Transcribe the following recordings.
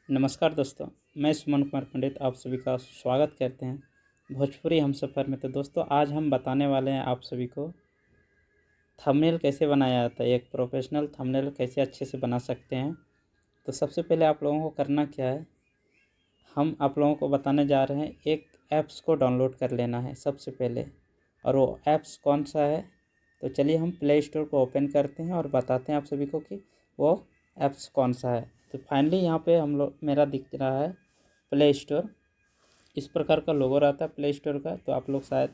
नमस्कार दोस्तों, मैं सुमन कुमार पंडित आप सभी का स्वागत करते हैं भोजपुरी हमसफ़र में। तो दोस्तों, आज हम बताने वाले हैं आप सभी को थंबनेल कैसे बनाया जाता है, एक प्रोफेशनल थंबनेल कैसे अच्छे से बना सकते हैं। तो सबसे पहले आप लोगों को करना क्या है, हम आप लोगों को बताने जा रहे हैं एक ऐप्स को डाउनलोड कर लेना है सबसे पहले। और वो ऐप्स कौन सा है, तो चलिए हम प्ले स्टोर को ओपन करते हैं और बताते हैं आप सभी को कि वो ऐप्स कौन सा है। तो फाइनली यहाँ पे हम लोग मेरा दिख रहा है प्ले स्टोर, इस प्रकार का लोगो रहता है प्ले स्टोर का। तो आप लोग शायद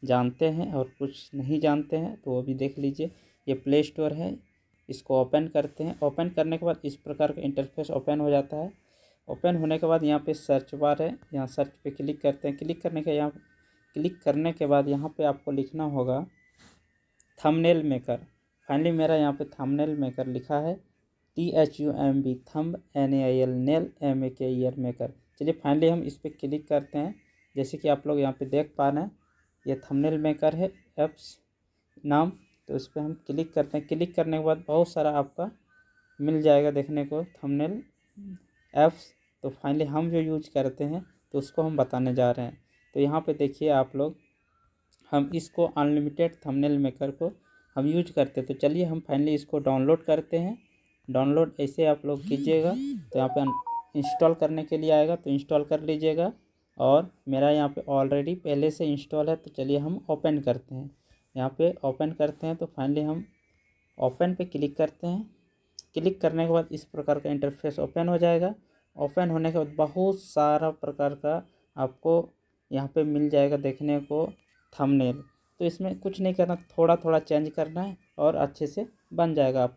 जानते हैं और कुछ नहीं जानते हैं तो वो भी देख लीजिए। ये प्ले स्टोर है, इसको ओपन करते हैं। ओपन करने के बाद इस प्रकार का इंटरफेस ओपन हो जाता है। ओपन होने के बाद यहाँ पे सर्च बार है, यहाँ सर्च पे क्लिक करते हैं। क्लिक करने के बाद यहाँ पे आपको लिखना होगा थंबनेल मेकर। फाइनली मेरा यहाँ पे थंबनेल मेकर लिखा है, THUMB thumb NAIL nail MEKER maker. चलिए फाइनली हम इस पर क्लिक करते हैं। जैसे कि आप लोग यहाँ पे देख पा रहे हैं, ये थंबनेल मेकर है ऐप्स नाम। तो इस पर हम क्लिक करते हैं। क्लिक करने के बाद बहुत सारा आपका मिल जाएगा देखने को थंबनेल ऐप्स। तो फाइनली हम जो यूज करते हैं तो उसको हम बताने जा रहे हैं। तो यहाँ पे देखिए आप लोग, हम इसको अनलिमिटेड थंबनेल मेकर को हम यूज करते हैं। तो चलिए हम फाइनली इसको डाउनलोड करते हैं। डाउनलोड ऐसे आप लोग कीजिएगा तो यहाँ पे इंस्टॉल करने के लिए आएगा, तो इंस्टॉल कर लीजिएगा। और मेरा यहाँ पे ऑलरेडी पहले से इंस्टॉल है। तो चलिए हम ओपन करते हैं। यहाँ पे ओपन करते हैं तो फाइनली हम ओपन पे क्लिक करते हैं। क्लिक करने के बाद इस प्रकार का इंटरफेस ओपन हो जाएगा। ओपन होने के बाद बहुत सारा प्रकार का आपको यहाँ पे मिल जाएगा देखने को थंबनेल। तो इसमें कुछ नहीं करना, थोड़ा थोड़ा चेंज करना है और अच्छे से बन जाएगा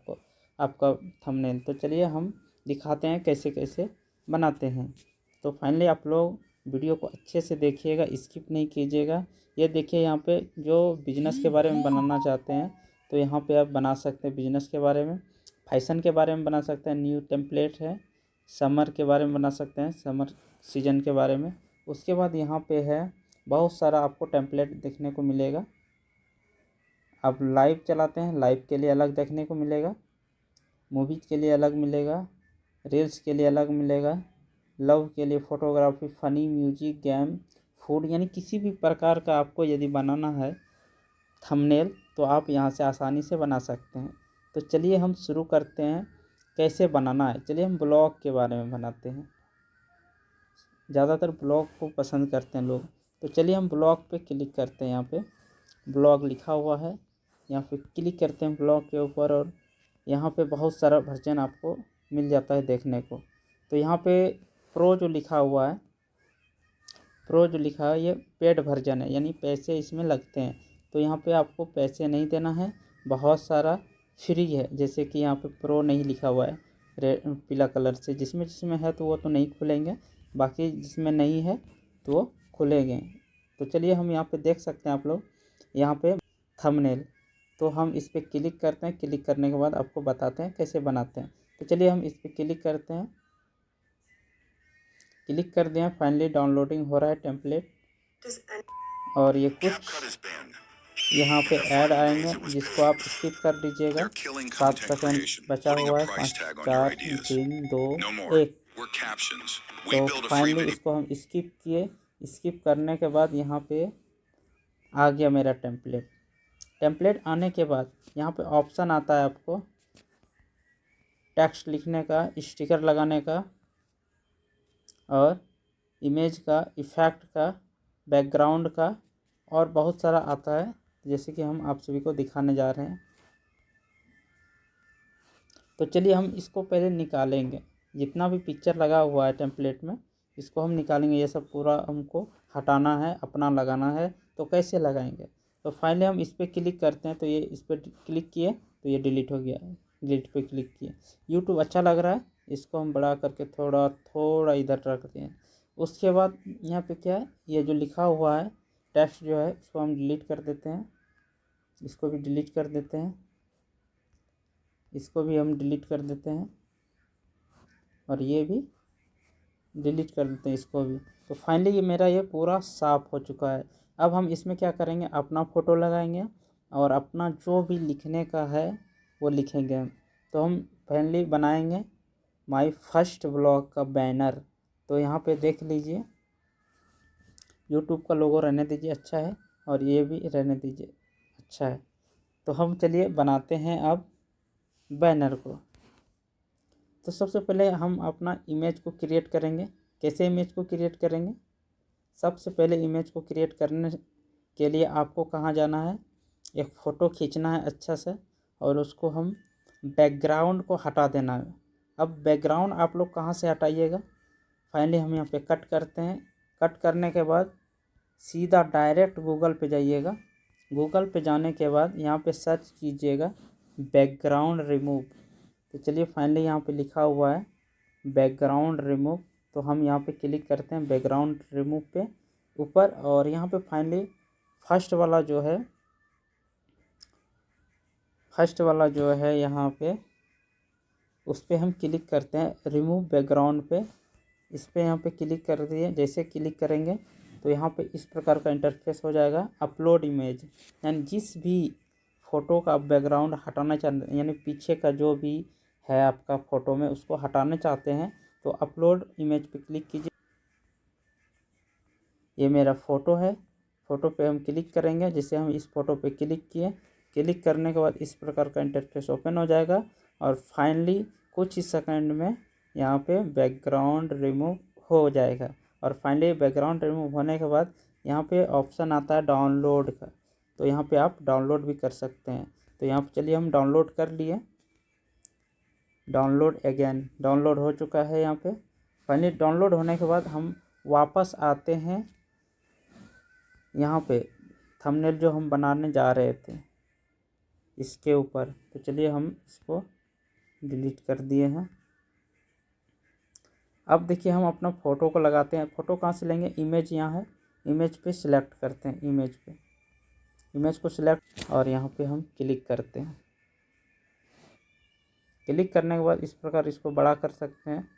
आपका थंबनेल। तो चलिए हम दिखाते हैं कैसे कैसे बनाते हैं। तो फाइनली आप लोग वीडियो को अच्छे से देखिएगा, स्किप नहीं कीजिएगा। ये देखिए यहाँ पे जो बिजनेस के बारे में बनाना चाहते हैं तो यहाँ पे आप बना सकते हैं। बिजनेस के बारे में, फैशन के बारे में बना सकते हैं। न्यू टेम्पलेट है, समर के बारे में बना सकते हैं, समर सीजन के बारे में। उसके बाद यहाँ पे है बहुत सारा आपको टेम्पलेट देखने को मिलेगा। अब लाइव चलाते हैं, लाइव के लिए अलग देखने को मिलेगा, मूवीज के लिए अलग मिलेगा, रील्स के लिए अलग मिलेगा, लव के लिए, photography, funny, music, game, food, यानी किसी भी प्रकार का आपको यदि बनाना है थंबनेल तो आप यहाँ से आसानी से बना सकते हैं। तो चलिए हम शुरू करते हैं कैसे बनाना है। चलिए हम ब्लॉग के बारे में बनाते हैं, ज़्यादातर ब्लॉग को पसंद करते हैं लोग। तो चलिए हम ब्लॉग पे क्लिक करते हैं। यहाँ पे ब्लॉग लिखा हुआ है, यहाँ पे क्लिक करते हैं ब्लॉग के ऊपर और यहाँ पे बहुत सारा वर्जन आपको मिल जाता है देखने को। तो यहाँ पे प्रो जो लिखा हुआ है, ये पेड वर्जन है, यानी पैसे इसमें लगते हैं। तो यहाँ पे आपको पैसे नहीं देना है, बहुत सारा फ्री है। जैसे कि यहाँ पे प्रो नहीं लिखा हुआ है पीला कलर से, जिसमें जिसमें है तो वो तो नहीं खुलेंगे, बाकी जिसमें नहीं है तो वो खुलेंगे। तो चलिए हम यहाँ पे देख सकते हैं आप लोग, यहाँ पे थंबनेल। तो हम इस पर क्लिक करते हैं। क्लिक करने के बाद आपको बताते हैं कैसे बनाते हैं। तो चलिए हम इस पर क्लिक करते हैं। क्लिक कर दिया, फाइनली डाउनलोडिंग हो रहा है टेम्पलेट। और ये कुछ यहाँ पे ऐड आएंगे जिसको आप स्किप कर दीजिएगा। 7 सेकंड बचा हुआ है, 5 4 3 2 1। तो फाइनली इसको हम स्किप किए। स्किप करने के बाद यहाँ पे आ गया मेरा टेम्पलेट आने के बाद यहाँ पे ऑप्शन आता है आपको टेक्स्ट लिखने का, स्टिकर लगाने का, और इमेज का, इफ़ेक्ट का, बैकग्राउंड का, और बहुत सारा आता है, जैसे कि हम आप सभी को दिखाने जा रहे हैं। तो चलिए हम इसको पहले निकालेंगे। जितना भी पिक्चर लगा हुआ है टेम्पलेट में, इसको हम निकालेंगे। ये सब पूरा हमको हटाना है, अपना लगाना है। तो कैसे लगाएंगे, तो फाइनली हम इस पर क्लिक करते हैं। तो ये इस पर क्लिक किए तो ये डिलीट हो गया, डिलीट पे क्लिक किए। यूट्यूब अच्छा लग रहा है, इसको हम बड़ा करके थोड़ा थोड़ा इधर रखते हैं। उसके बाद यहाँ पे क्या है, ये जो लिखा हुआ है टेक्स्ट जो है, इसको हम डिलीट कर देते हैं। इसको भी डिलीट कर देते हैं, इसको भी हम डिलीट कर देते हैं, और ये भी डिलीट कर देते हैं, इसको भी। तो फाइनली ये मेरा ये पूरा साफ़ हो चुका है। अब हम इसमें क्या करेंगे, अपना फ़ोटो लगाएंगे और अपना जो भी लिखने का है वो लिखेंगे। तो हम फाइनली बनाएंगे माय फर्स्ट ब्लॉग का बैनर। तो यहाँ पे देख लीजिए, यूट्यूब का लोगो रहने दीजिए, अच्छा है, और ये भी रहने दीजिए, अच्छा है। तो हम चलिए बनाते हैं अब बैनर को। तो सबसे पहले हम अपना इमेज को क्रिएट करेंगे। कैसे इमेज को क्रिएट करेंगे? सबसे पहले इमेज को क्रिएट करने के लिए आपको कहाँ जाना है, एक फ़ोटो खींचना है अच्छा से, और उसको हम बैकग्राउंड को हटा देना है। अब बैकग्राउंड आप लोग कहाँ से हटाइएगा? फाइनली हम यहाँ पे कट करते हैं। कट करने के बाद सीधा डायरेक्ट गूगल पे जाइएगा। गूगल पे जाने के बाद यहाँ पे सर्च कीजिएगा बैकग्राउंड रिमूव। तो चलिए फाइनली यहाँ पे लिखा हुआ है बैकग्राउंड रिमूव। तो हम यहाँ पे क्लिक करते हैं बैकग्राउंड रिमूव पे ऊपर, और यहाँ पे फाइनली फर्स्ट वाला जो है यहाँ पे उस पर हम क्लिक करते हैं रिमूव बैकग्राउंड पे। इस पर यहाँ पे क्लिक कर दिए। जैसे क्लिक करेंगे तो यहाँ पे इस प्रकार का इंटरफेस हो जाएगा, अपलोड इमेज। यानी जिस भी फ़ोटो का आप बैकग्राउंड हटाना चाहते हैं, यानी पीछे का जो भी है आपका फ़ोटो में उसको हटाना चाहते हैं, तो अपलोड इमेज पे क्लिक कीजिए। ये मेरा फ़ोटो है, फ़ोटो पे हम क्लिक करेंगे। जैसे हम इस फ़ोटो पे क्लिक किए, क्लिक करने के बाद इस प्रकार का इंटरफेस ओपन हो जाएगा, और फाइनली कुछ ही सेकंड में यहाँ पे बैकग्राउंड रिमूव हो जाएगा। और फाइनली बैकग्राउंड रिमूव होने के बाद यहाँ पे ऑप्शन आता है डाउनलोड का। तो यहाँ पे आप डाउनलोड भी कर सकते हैं। तो यहाँ पे चलिए हम डाउनलोड कर लिए। डाउनलोड अगेन, डाउनलोड हो चुका है यहाँ पे। फाइनली डाउनलोड होने के बाद हम वापस आते हैं यहाँ पे थंबनेल जो हम बनाने जा रहे थे इसके ऊपर। तो चलिए हम इसको डिलीट कर दिए हैं। अब देखिए हम अपना फ़ोटो को लगाते हैं। फ़ोटो कहाँ से लेंगे? इमेज यहाँ है, इमेज पे सिलेक्ट करते हैं। इमेज को सिलेक्ट, और यहाँ पे हम क्लिक करते हैं। क्लिक करने के बाद इस प्रकार इसको बड़ा कर सकते हैं।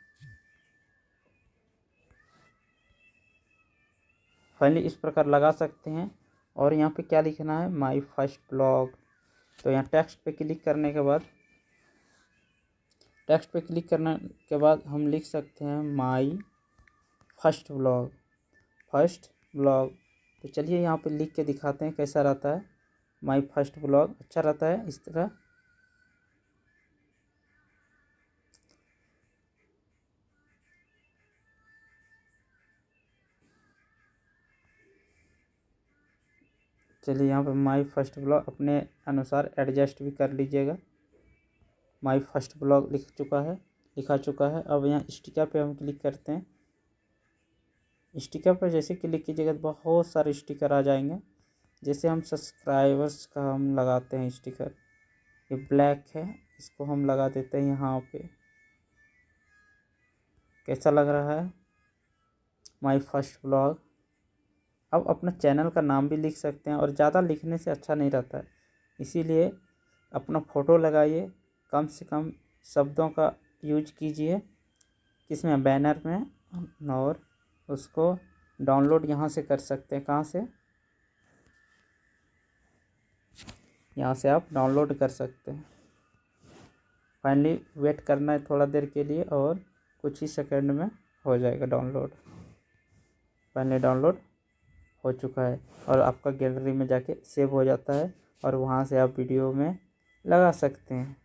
फाइनली इस प्रकार लगा सकते हैं। और यहाँ पे क्या लिखना है? My first blog. तो यहाँ टेक्स्ट पे क्लिक करने के बाद हम लिख सकते हैं माय फर्स्ट ब्लॉग। तो चलिए यहाँ पे लिख के दिखाते हैं कैसा रहता है। माय फर्स्ट ब्लॉग अच्छा रहता है इस तरह। चलिए यहाँ पे माय फर्स्ट ब्लॉग अपने अनुसार एडजस्ट भी कर लीजिएगा। माय फर्स्ट ब्लॉग लिखा चुका है। अब यहाँ स्टिकर पे हम क्लिक करते हैं। स्टिकर पर जैसे क्लिक कीजिएगा तो बहुत सारे स्टिकर आ जाएंगे। जैसे हम सब्सक्राइबर्स का हम लगाते हैं स्टिकर, ये ब्लैक है, इसको हम लगा देते हैं यहाँ पे। कैसा लग रहा है? My first blog. अब अपना चैनल का नाम भी लिख सकते हैं, और ज़्यादा लिखने से अच्छा नहीं रहता है, इसीलिए अपना फ़ोटो लगाइए, कम से कम शब्दों का यूज कीजिए किसमें? बैनर में। और उसको डाउनलोड यहाँ से कर सकते हैं। कहाँ से? यहाँ से आप डाउनलोड कर सकते हैं। फाइनली वेट करना है थोड़ा देर के लिए, और कुछ ही सेकंड में हो जाएगा डाउनलोड। फाइनली डाउनलोड हो चुका है, और आपका गैलरी में जाके सेव हो जाता है, और वहाँ से आप वीडियो में लगा सकते हैं।